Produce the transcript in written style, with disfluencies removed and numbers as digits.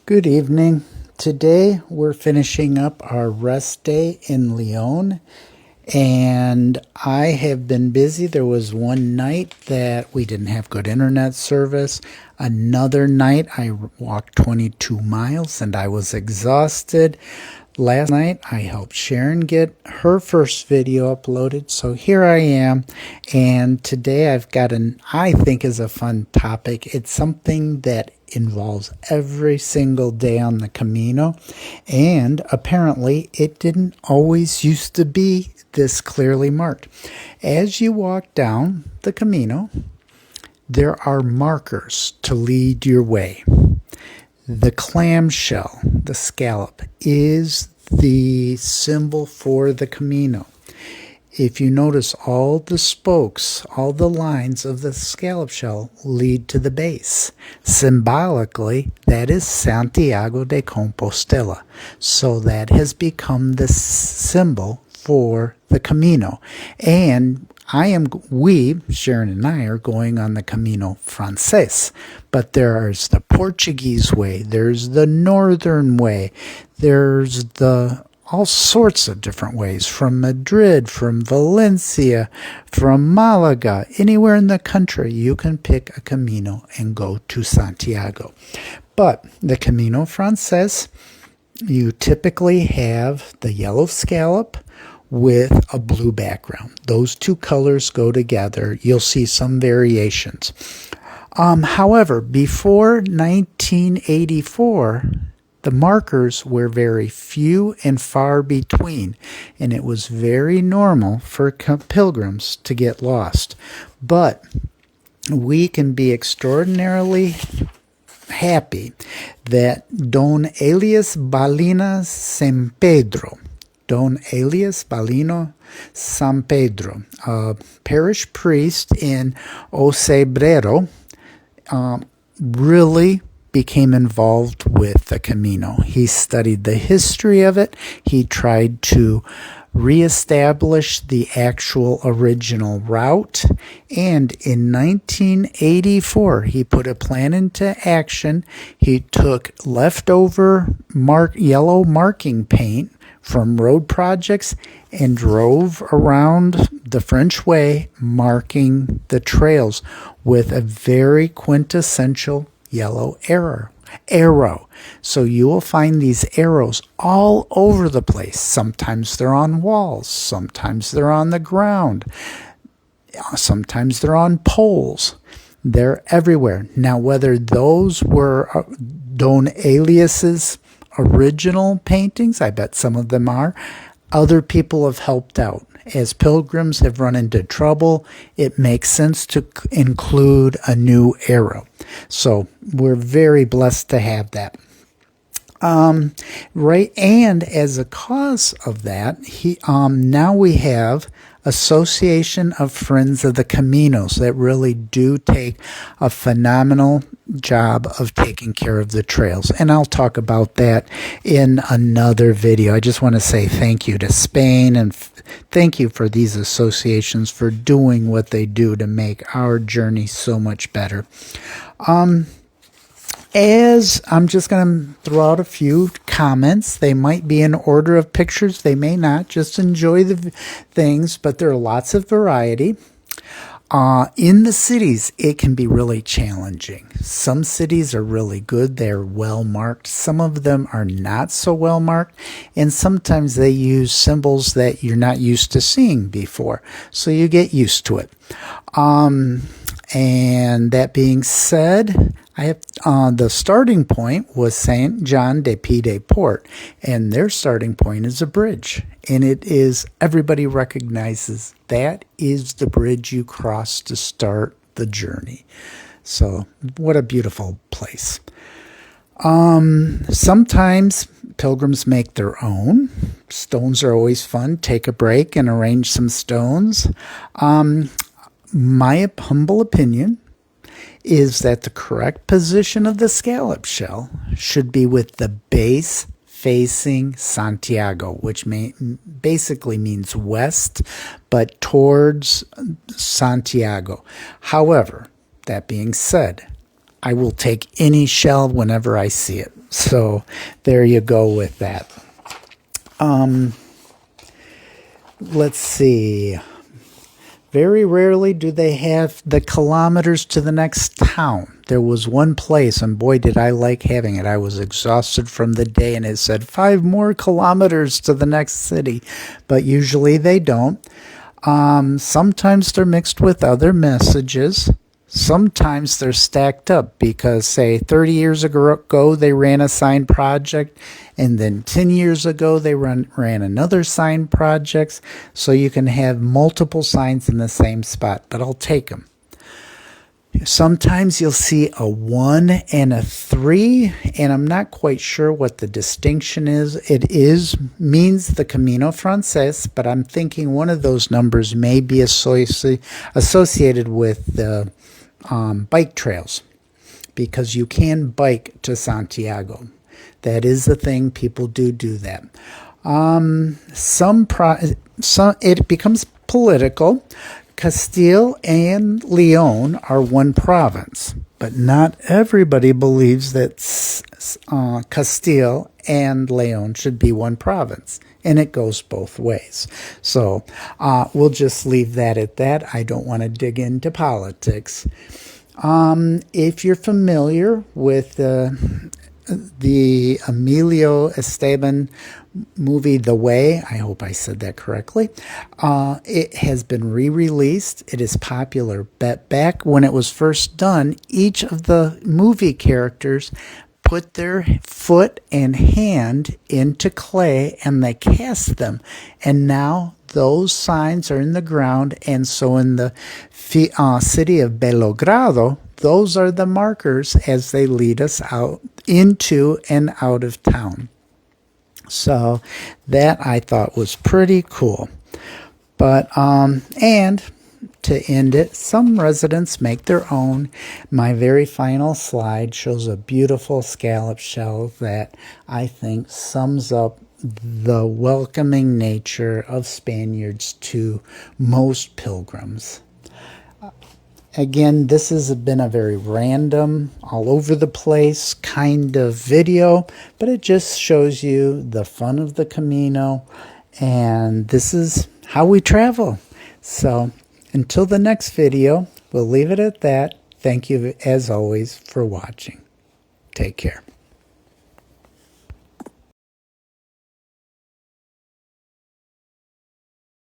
Good evening. Today we're finishing up our rest day in Lyon, and I have been busy. There was one night that we didn't have good internet service. Another night I walked 22 miles and I was exhausted. Last night I helped Sharon get her first video uploaded, so here I am, and today I've got I think is a fun topic. It's something that involves every single day on the Camino, and apparently it didn't always used to be this clearly marked. As you walk down the Camino, there are markers to lead your way. The clamshell, the scallop, is the symbol for the Camino. If you notice, all the spokes, all the lines of the scallop shell lead to the base. Symbolically, that is Santiago de Compostela. So that has become the symbol for the Camino. And Sharon and I are going on the Camino Frances, but there's the Portuguese way, there's the Northern way, there's all sorts of different ways, from Madrid, from Valencia, from Malaga, anywhere in the country you can pick a Camino and go to Santiago. But the Camino Frances, you typically have the yellow scallop with a blue background. Those two colors go together. You'll see some variations. However, before 1984, the markers were very few and far between, and it was very normal for pilgrims to get lost. But we can be extraordinarily happy that Don Elias Balina San Pedro, a parish priest in Ocebrero, really became involved with the Camino. He studied the history of it. He tried to reestablish the actual original route. And in 1984, he put a plan into action. He took leftover yellow marking paint from road projects and drove around the French way, marking the trails with a very quintessential yellow arrow. So you will find these arrows all over the place. Sometimes they're on walls, sometimes they're on the ground, sometimes they're on poles. They're everywhere. Now, whether those were Don Elias's original paintings, I bet some of them are, other people have helped out. As pilgrims have run into trouble, it makes sense to include a new arrow. So we're very blessed to have that. Right, and as a cause of that, now we have Association of Friends of the Caminos that really do take a phenomenal job of taking care of the trails, and I'll talk about that in another video. I just want to say thank you to Spain, and thank you for these associations for doing what they do to make our journey so much better. As I'm just going to throw out a few comments. They might be in order of pictures, they may not. Just enjoy the things, but there are lots of variety. In the cities, it can be really challenging. Some cities are really good. They're well marked. Some of them are not so well marked. And sometimes they use symbols that you're not used to seeing before. So you get used to it. And that being said, I have the starting point was Saint John de Pied-de-Port, and their starting point is a bridge, and it is, everybody recognizes that is the bridge you cross to start the journey. So what a beautiful place. Sometimes pilgrims make their own. Stones are always fun. Take a break and arrange some stones. My humble opinion is that the correct position of the scallop shell should be with the base facing Santiago, which basically means west, but towards Santiago. However, that being said, I will take any shell whenever I see it. So there you go with that. Let's see. Very rarely do they have the kilometers to the next town. There was one place, and boy, did I like having it. I was exhausted from the day, and it said 5 more kilometers to the next city. But usually they don't. Sometimes they're mixed with other messages. Sometimes they're stacked up because, say, 30 years ago they ran a sign project, and then 10 years ago they ran another sign project. So you can have multiple signs in the same spot, but I'll take them. Sometimes you'll see a 1 and a 3, and I'm not quite sure what the distinction is. It means the Camino Frances, but I'm thinking one of those numbers may be associated with the bike trails, because you can bike to Santiago. That is the thing. People do that. It becomes political. Castile and Leon are one province, but not everybody believes that Castile and Leon should be one province, and it goes both ways. So we'll just leave that at that. I don't want to dig into politics. If you're familiar with the Emilio Esteban movie The Way, I hope I said that correctly, it has been re-released. It is popular. But back when it was first done, each of the movie characters put their foot and hand into clay and they cast them. And now those signs are in the ground, and so in the city of Belogrado, those are the markers as they lead us out into and out of town. So that I thought was pretty cool. But and to end it, some residents make their own. My very final slide shows a beautiful scallop shell that I think sums up the welcoming nature of Spaniards to most pilgrims. Again, this has been a very random, all over the place kind of video, but it just shows you the fun of the Camino, and this is how we travel. So until the next video, we'll leave it at that. Thank you, as always, for watching. Take care.